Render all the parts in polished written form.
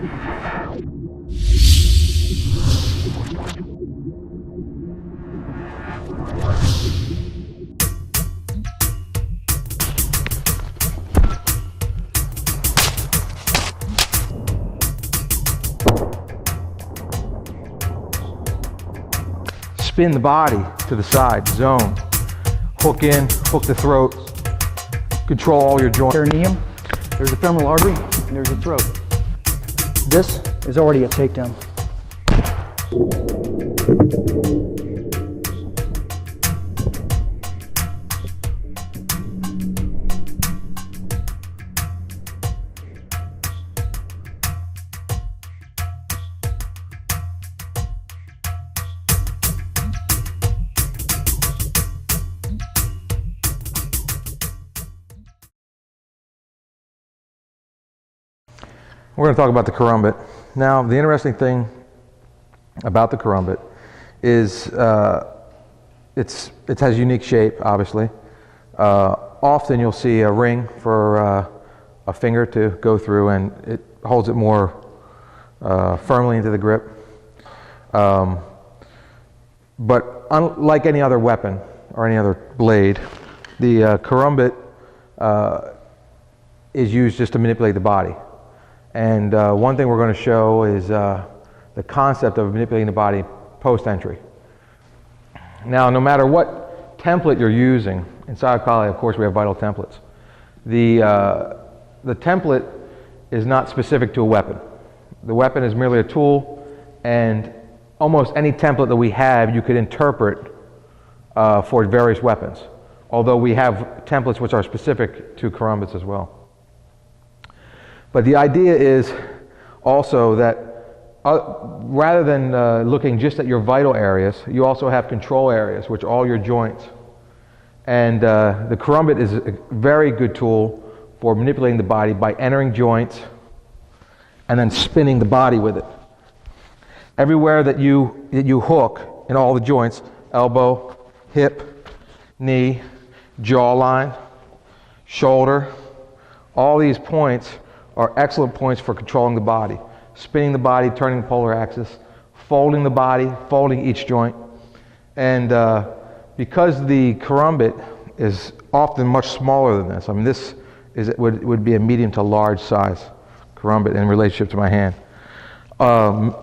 Spin the body to the side, zone. Hook in, hook the throat. Control all your joints. Perineum, there's a femoral artery, and there's a throat. This is already a takedown. We're going to talk about the karambit. Now, the interesting thing about the karambit is it has unique shape, obviously. Often you'll see a ring for a finger to go through, and it holds it more firmly into the grip. But unlike any other weapon or any other blade, the karambit is used just to manipulate the body. And one thing we're going to show is the concept of manipulating the body post-entry. Now, no matter what template you're using, in Sayoc Kali, of course, we have vital templates. The template is not specific to a weapon. The weapon is merely a tool, and almost any template that we have, you could interpret for various weapons, although we have templates which are specific to karambits as well. But the idea is also that rather than looking just at your vital areas, you also have control areas, which are all your joints. And the karambit is a very good tool for manipulating the body by entering joints and then spinning the body with it. Everywhere that you hook in all the joints, elbow, hip, knee, jawline, shoulder, all these points are excellent points for controlling the body. Spinning the body, turning the polar axis, folding the body, folding each joint. And because the karambit is often much smaller than this, I mean this would be a medium to large size karambit in relationship to my hand.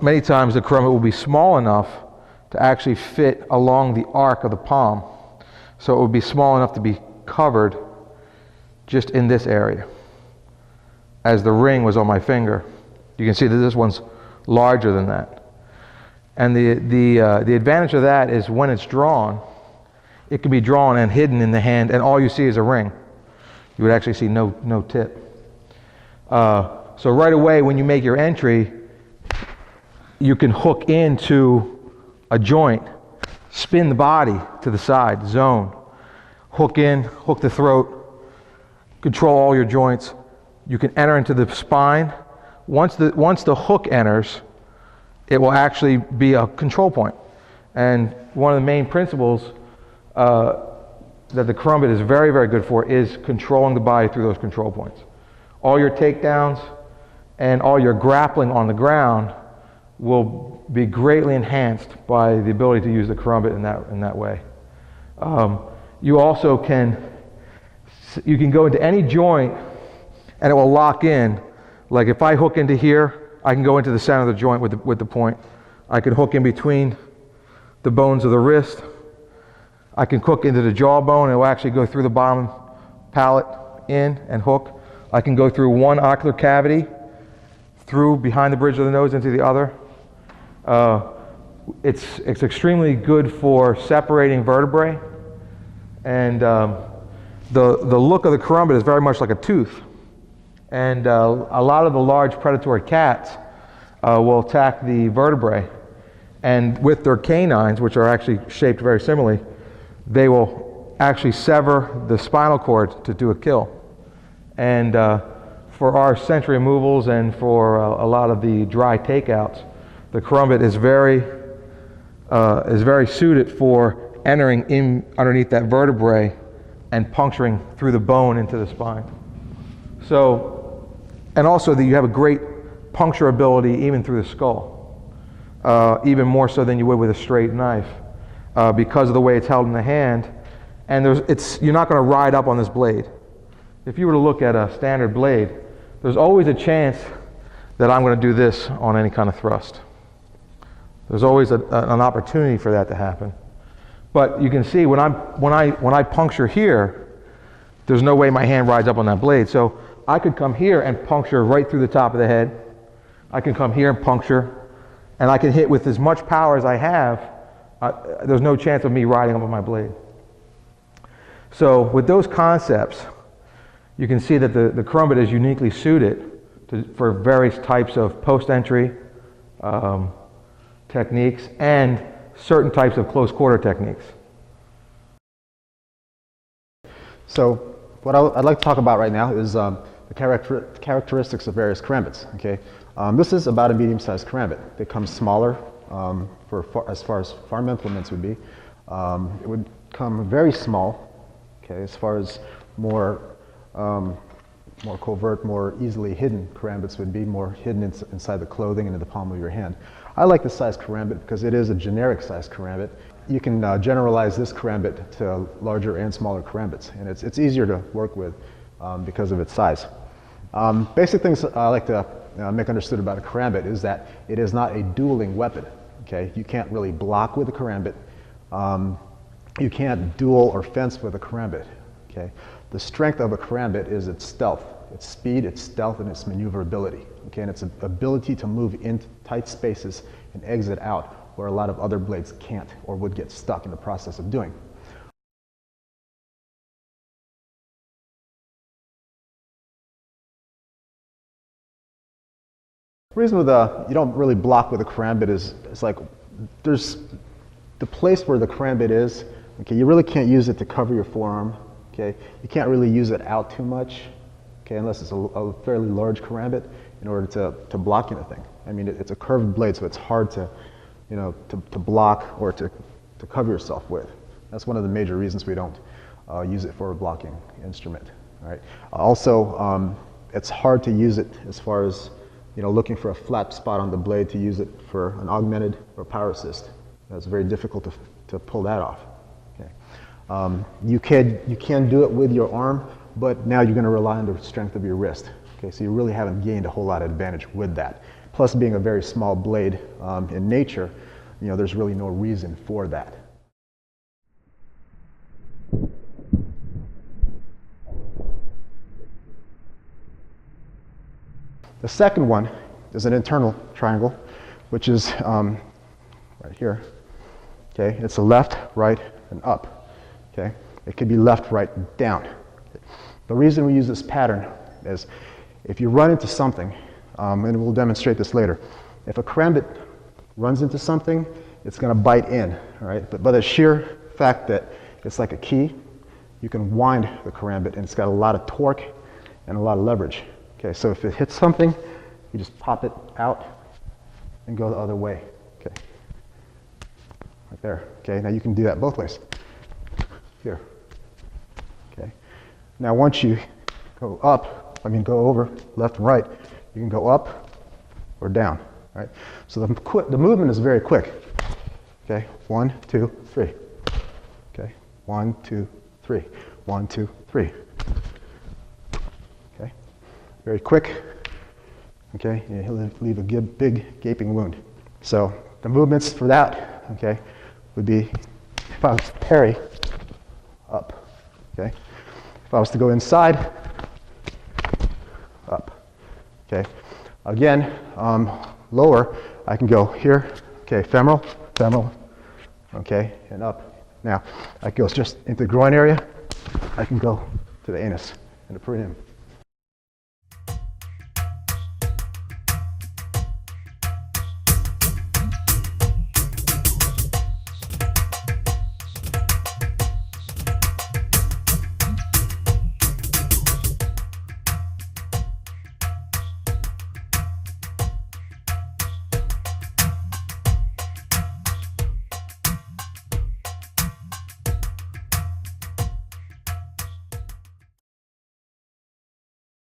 Many times the karambit will be small enough to actually fit along the arc of the palm. So it would be small enough to be covered just in this area. As the ring was on my finger, you can see that this one's larger than that. And the advantage of that is when it's drawn, it can be drawn and hidden in the hand, and all you see is a ring. You would actually see no tip. So right away, when you make your entry, you can hook into a joint, spin the body to the side, zone, hook in, hook the throat, control all your joints. You can enter into the spine. Once the hook enters, it will actually be a control point. And one of the main principles that the karambit is very, very good for is controlling the body through those control points. All your takedowns and all your grappling on the ground will be greatly enhanced by the ability to use the karambit in that way. You also can go into any joint and it will lock in. Like if I hook into here, I can go into the center of the joint with the point. I can hook in between the bones of the wrist. I can hook into the jawbone, and it will actually go through the bottom palate in and hook. I can go through one ocular cavity, through behind the bridge of the nose into the other. It's extremely good for separating vertebrae, and the look of the karambit is very much like a tooth. And a lot of the large predatory cats will attack the vertebrae, and with their canines, which are actually shaped very similarly, they will actually sever the spinal cord to do a kill. And for our sensory removals and for a lot of the dry takeouts, the karambit is very suited for entering in underneath that vertebrae and puncturing through the bone into the spine. So, and also you have a great puncturability even through the skull, even more so than you would with a straight knife, because of the way it's held in the hand. And you're not going to ride up on this blade. If you were to look at a standard blade, there's always a chance that I'm going to do this on any kind of thrust. There's always an opportunity for that to happen. But you can see when I puncture here, there's no way my hand rides up on that blade. So I could come here and puncture right through the top of the head. I can come here and puncture, and I can hit with as much power as I have. There's no chance of me riding up on my blade. So with those concepts, you can see that the Karambit is uniquely suited for various types of post-entry techniques and certain types of close quarter techniques. So what I'd like to talk about right now is the characteristics of various Karambits. Okay, this is about a medium-sized Karambit. They come smaller as far as farm implements would be. It would come very small. Okay, as far as more covert, more easily hidden Karambits would be, more hidden inside the clothing and in the palm of your hand. I like this size Karambit because it is a generic size Karambit. You can generalize this Karambit to larger and smaller Karambits, and it's easier to work with because of its size. Basic things I like to make understood about a Karambit is that it is not a dueling weapon. Okay, you can't really block with a Karambit. You can't duel or fence with a Karambit. Okay, the strength of a Karambit is its stealth, its speed, its stealth, and its maneuverability. Okay, and its ability to move into tight spaces and exit out where a lot of other blades can't or would get stuck in the process of doing. The reason you don't really block with a Karambit is it's like there's the place where the Karambit is. Okay, you really can't use it to cover your forearm. Okay, you can't really use it out too much. Okay, unless it's a fairly large Karambit in order to block anything. I mean, it's a curved blade, so it's hard to, to block or to cover yourself with. That's one of the major reasons we don't use it for a blocking instrument. All right. Also, it's hard to use it as far as looking for a flat spot on the blade to use it for an augmented or power assist. It's very difficult to pull that off. Okay. You can do it with your arm, but now you're going to rely on the strength of your wrist. Okay, so you really haven't gained a whole lot of advantage with that. Plus, being a very small blade in nature, there's really no reason for that. The second one is an internal triangle, which is right here. Okay, it's a left, right, and up. Okay, it could be left, right, and down. Okay. The reason we use this pattern is if you run into something, and we'll demonstrate this later, if a Karambit runs into something, it's going to bite in. All right, but by the sheer fact that it's like a key, you can wind the Karambit, and it's got a lot of torque and a lot of leverage. Okay, so if it hits something, you just pop it out and go the other way. Okay, right there. Okay, now you can do that both ways. Here. Okay, now once you go over, left and right, you can go up or down. Right? So the movement is very quick. Okay, 1, 2, 3. Okay, 1, 2, 3. 1, 2, 3. Okay, very quick. Okay, and he'll leave a big gaping wound. So the movements for that, okay, would be if I was to parry, up. Okay, if I was to go inside, up. Okay, again, lower, I can go here. Okay, femoral, okay, and up. Now, that goes just into the groin area. I can go to the anus and the perineum.